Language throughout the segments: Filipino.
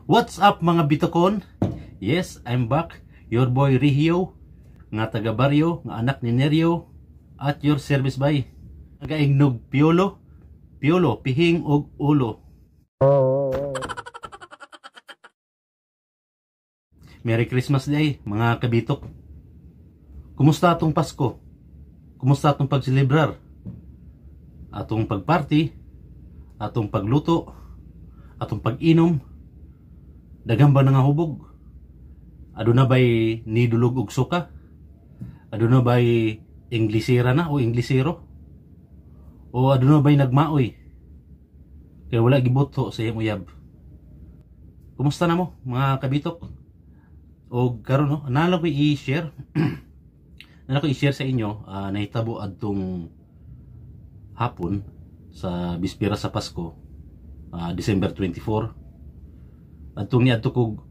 What's up mga bitokon? Yes, I'm back. Your boy Rihio, nga taga Barrio, nga anak ni Nerio, at your service by. Nagaingnog piolo, pihing og ulo. Merry Christmas Day mga kabitok. Kumusta atong Pasko? Kumusta atong pagselebrar? Atong pagparty, atong pagluto, atong pag-inom. Daghang ba nga hubog? Aduna ba'y nidulog og suka? Aduna ba'y Inglesera na o Inglesero? O aduna ba'y nagmaoy? Kaya wala giboto sa iyang uyab. Kumusta na mo mga kabitok? O karon no, nala ko i-share. Nala ko i-share sa inyo, nahitabo adtong hapon sa bispera sa Pasko, December 24. Atong niadto kog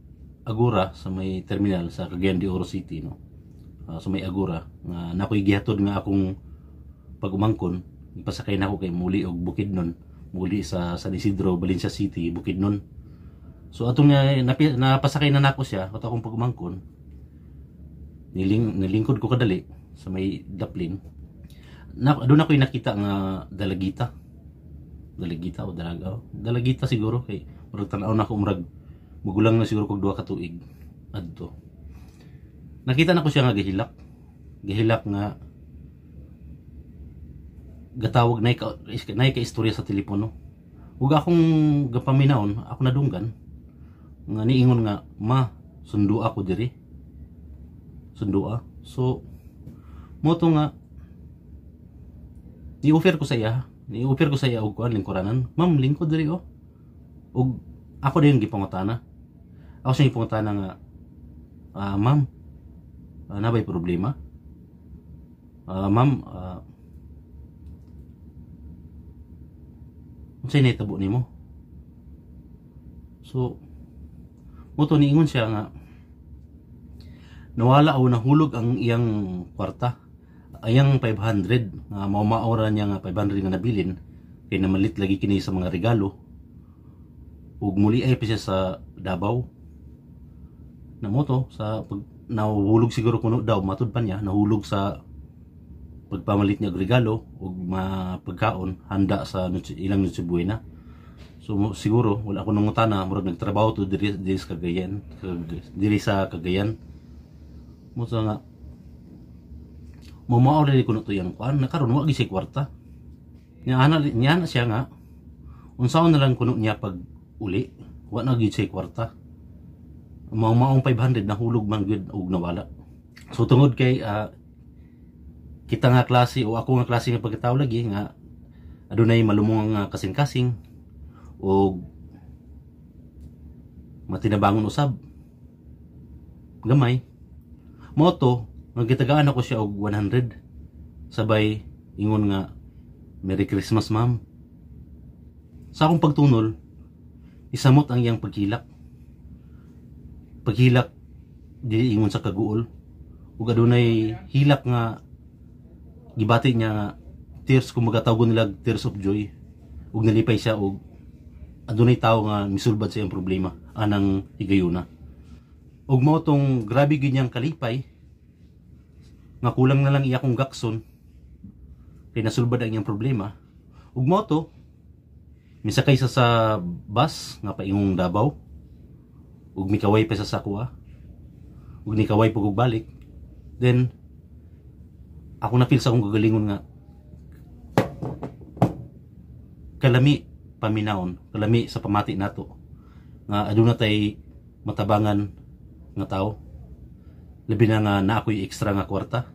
Agura sa may terminal sa Cagayan de Oro City, no. Sa may Agura nga nakoy gihatod nga akong pag-umangkon, ipasakay na ako kay muli og Bukidnon, muli sa San Isidro, Valencia City, Bukidnon. So atong napasakay na nako siya kato akong pag-umangkon. Nilingkod ko kadali sa may daplin. Doon ako'y nakita nga dalagita o dalaga. Dalagita siguro kay murag tan-aw na ako murag magulang na siguro kog 2 ka tuig adto. Nakita na ko siya nga gihilak nga gatawag nay ka istorya sa telepono. Ug akong gapaminawon, ako nadunggan nga niingon nga, "Ma, sundo ako diri." Sundua. So moto nga ni-offer ko sa iya og kuan lingkuranan. "Ma'am, lingkod diri oh." Ug ako din gipangutana. Ako siya gipangutana nga, "Ma'am, nabay problema? Ma'am, unsay nahitabo nimo?" So moto niingon siya nga nawala o nahulog ang iyang kwarta. Ayang 500 nga maura niya nga 500 nga nabilin kay namalit lagi kini sa mga regalo. Ug muli ay pa siya sa Davao. Namoto sa pag nahulog siguro kuno daw matud pa niya nahulog sa pagpamalit niya og regalo ug mapagkaon handa sa ilang Noche Buena. So siguro wala ko nangutana murag nagtrabaho to diri sa Cagayan, mo sa nga mamaw rin ko na ito yung kuan na karon wag si kwarta niya na siya nga unsaon na lang kuno niya pag uli wa na gyud si kwarta maong 500 nahulog man gyud og nawala. So tungod kay kita nga klase o ako nga klase nga pagkatao lagi nga adunay malumong nga kasing-kasing o matinabangon usab gamay moto magitagaan ako siya og 100 sabay ingon nga, "Merry Christmas ma'am." Sa akong pagtunol isamot ang iyang paghilak dili ingon sa kaguol ug adunay hilak nga gibati niya nga tears, kung magatawgon nila tears of joy, ug nalipay siya og adunay tawo nga misulbad sa iyang problema anang higayuna. Ug mao tong grabe gyud niyang kalipay nga kulang na lang iya kong gakson kay nasulbad ang iyang problema. Ug mao to misakay sa bus nga paingong Davao ug mikaway pa sa kuha ug nikaway pug og balik. Then ako na feel sa akong gagalingon nga kalami paminawon, kalami sa pamati nato nga aduna tay matabangan nga tao, labi na nga na ako'y extra nga kwarta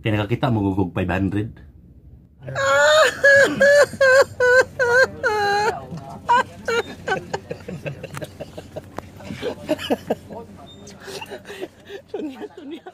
kaya nakakita mo gugog 500. Tunya